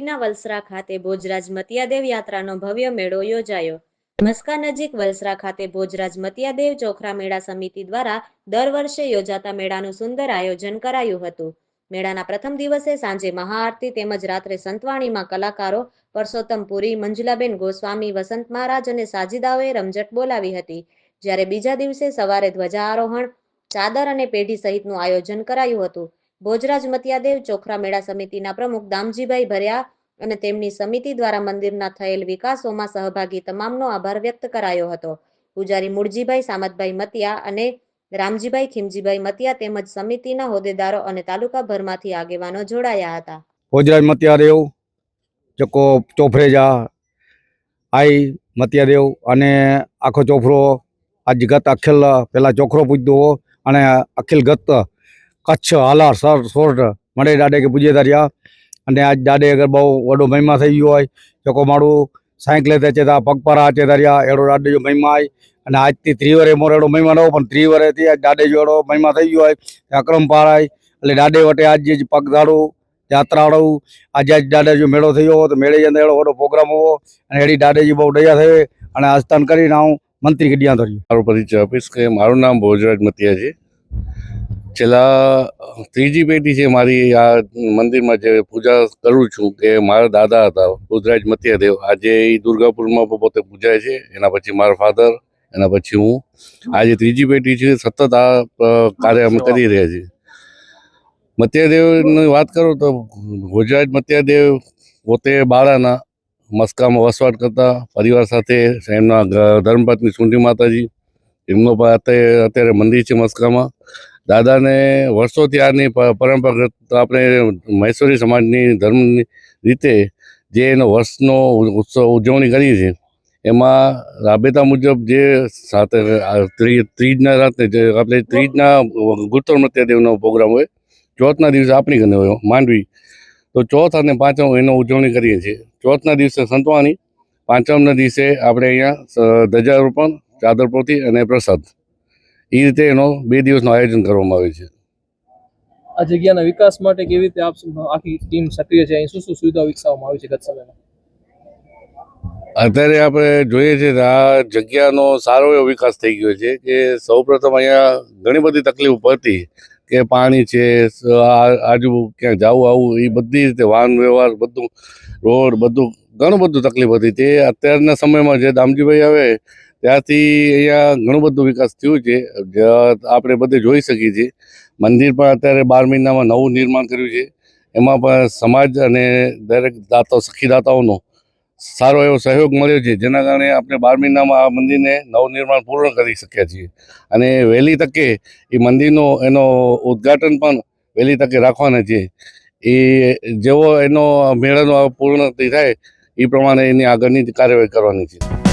તાપીના વલસરા ખાતે ભોજરાજ મતિયાદેવ યાત્રાનો ભવ્ય મેળો યોજાયો। મસ્કા નજીક વલસરા ખાતે ભોજરાજ મતિયાદેવ ચોખરા મેળા સમિતિ દ્વારા દર વર્ષે યોજાતા મેળાનું સુંદર આયોજન કરાયું હતું। મેળાના પ્રથમ દિવસે સાંજે મહાઆરતી તેમજ રાત્રે સંતવાણીમાં કલાકારો પરસોત્તમ પુરી, મંજુલાબેન ગોસ્વામી, વસંત મહારાજ અને સાજીદાઓએ રમઝટ બોલાવી હતી। જ્યારે બીજા દિવસે સવારે ધ્વજારોહણ, ચાદર અને પેઢી સહિતનું આયોજન કરાયું હતું। ભોજરાજ મતિયાદેવ ચોખરા મેળા સમિતિના પ્રમુખ દામજીભાઈ ભર્યા અને તેમની સમિતિ દ્વારા મંદિરના થયેલ વિકાસોમાં સહભાગી તમામનો આભાર વ્યક્ત કરાયો હતો। પૂજારી મૂળજીભાઈ સામતભાઈ મતિયા અને રામજીભાઈ ખીમજીભાઈ મતિયા તેમજ સમિતિના હોદ્દેદારો અને તાલુકાભરમાંથી આગેવાનો જોડાયા હતા। ભોજરાજ મતિયાદેવ ચોફરેજા આઈ મતિયાદેવ અને આખો ચોફરો આજ ગત અખિલ પેલા ચોખરો પૂજતો અને અખિલ ગત કચ્છ હાલાર સર સોરઠ મળે દાડે કે પૂજે રહ્યા અને આજ દાડે અગર બહુ વડો મહિમા થઈ ગયો હોય ચોખ્ખો માળું સાયકલે ચેતા પગપારા ચેતા રહ્યા એડો દાડે જો મહિમા આવી અને આજથી 3 વરે મોર એડો મહિમા ન હોય પણ 3 વરેથી આજ દાડે જો એડો મહિમા થઈ ગયો હોય અક્રમ પારાય એટલે દાડે વટે આજ જે પગદાડું યાત્રાળું આજે દાડે જો મેળો થયો તો મેળે જઈને એડો વડો પ્રોગ્રામ હોવો અને એડી દાડે બહુ દયા થઈ અને આસ્થાન કરીને હું મંત્રી કડિયા થયું। મારું પરિચય આપીશ કે મારું નામ ભોજરાજ મતિયા છે। છેલ્લા 3જી પેઢી છે મારી આ મંદિરમાં જે પૂજા કરું છું કે મારા દાદા હતા ભોજરાજ મતિયાદેવ, આજે એ દુર્ગાપુરમાં પોતે પૂજાય છે। એના પછી મારા ફાધર, એના પછી હું, આજે 3જી પેઢી છે, સતત આ કાર્ય અમે કરી રહ્યા છીએ। મતિયાદેવની વાત કરું તો ભોજરાજ મતિયાદેવ પોતે બાળાના મસ્કામાં વસવાટ કરતા પરિવાર સાથે, એમના ધર્મપત્ની સુંઢી માતાજી, એમનો અત્યારે મંદિર છે મસ્કામાં। દાદાને વર્ષોથી આની પરંપરાગત આપણે મહેશ્વરી સમાજની ધર્મની રીતે જે એનો વર્ષનો ઉત્સવ ઉજવણી કરી છે એમાં રાબેતા મુજબ જે સાથે ત્રીજના રાતે જે આપણે ત્રીજના ગુરુત્તર મતિયાદેવનો પ્રોગ્રામ હોય, ચોથના દિવસે આપણી ઘરે હોય માંડવી, તો ચોથ અને પાંચમ એનો ઉજવણી કરીએ છીએ। ચોથના દિવસે સંતવાણી, પાંચમના દિવસે આપણે અહીંયા ધ્વજારોપણ, ચાદરપોથી અને પ્રસાદ, એ રીતે એનો 2 દિવસનું આયોજન કરવામાં આવે છે। આ જગ્યાના વિકાસ માટે કેવી રીતે આપ આખી ટીમ સક્રિય છે? અહીં શું શું સુવિધાઓ વિકસાવવામાં આવી છે ગત સમયમાં? અત્યારે આપણે જોઈએ છીએ કે આ જગ્યાનો સારો એવો વિકાસ થઈ ગયો છે કે સૌપ્રથમ અહીંયા ઘણી બધી તકલીફ પડતી કે પાણી છે, આજુ ક્યાંક જવું આવું, એ બધી રીતે વાહન વ્યવહાર બધું, રોડ બધું ઘણું બધું તકલીફ હતી। તે અત્યારના સમયમાં જે દામજીભાઈ આવે ત્યારથી અહીંયા ઘણું બધું વિકાસ થયું છે, આપણે બધે જોઈ શકીએ છીએ। મંદિર પણ અત્યારે 12 મહિનામાં નવું નિર્માણ કર્યું છે, એમાં પણ સમાજ અને દરેક દાતાઓ, સખી દાતાઓનો સારો એવો સહયોગ મળ્યો છે, જેના કારણે આપણે 12 મહિનામાં આ મંદિરને નવનિર્માણ પૂર્ણ કરી શક્યા છીએ। અને વહેલી તકે એ મંદિરનો એનો ઉદ્ઘાટન પણ વહેલી તકે રાખવાના છે। એ જેવો એનો મેળાનો પૂર્ણ થાય એ પ્રમાણે એની આગળની કાર્યવાહી કરવાની છે।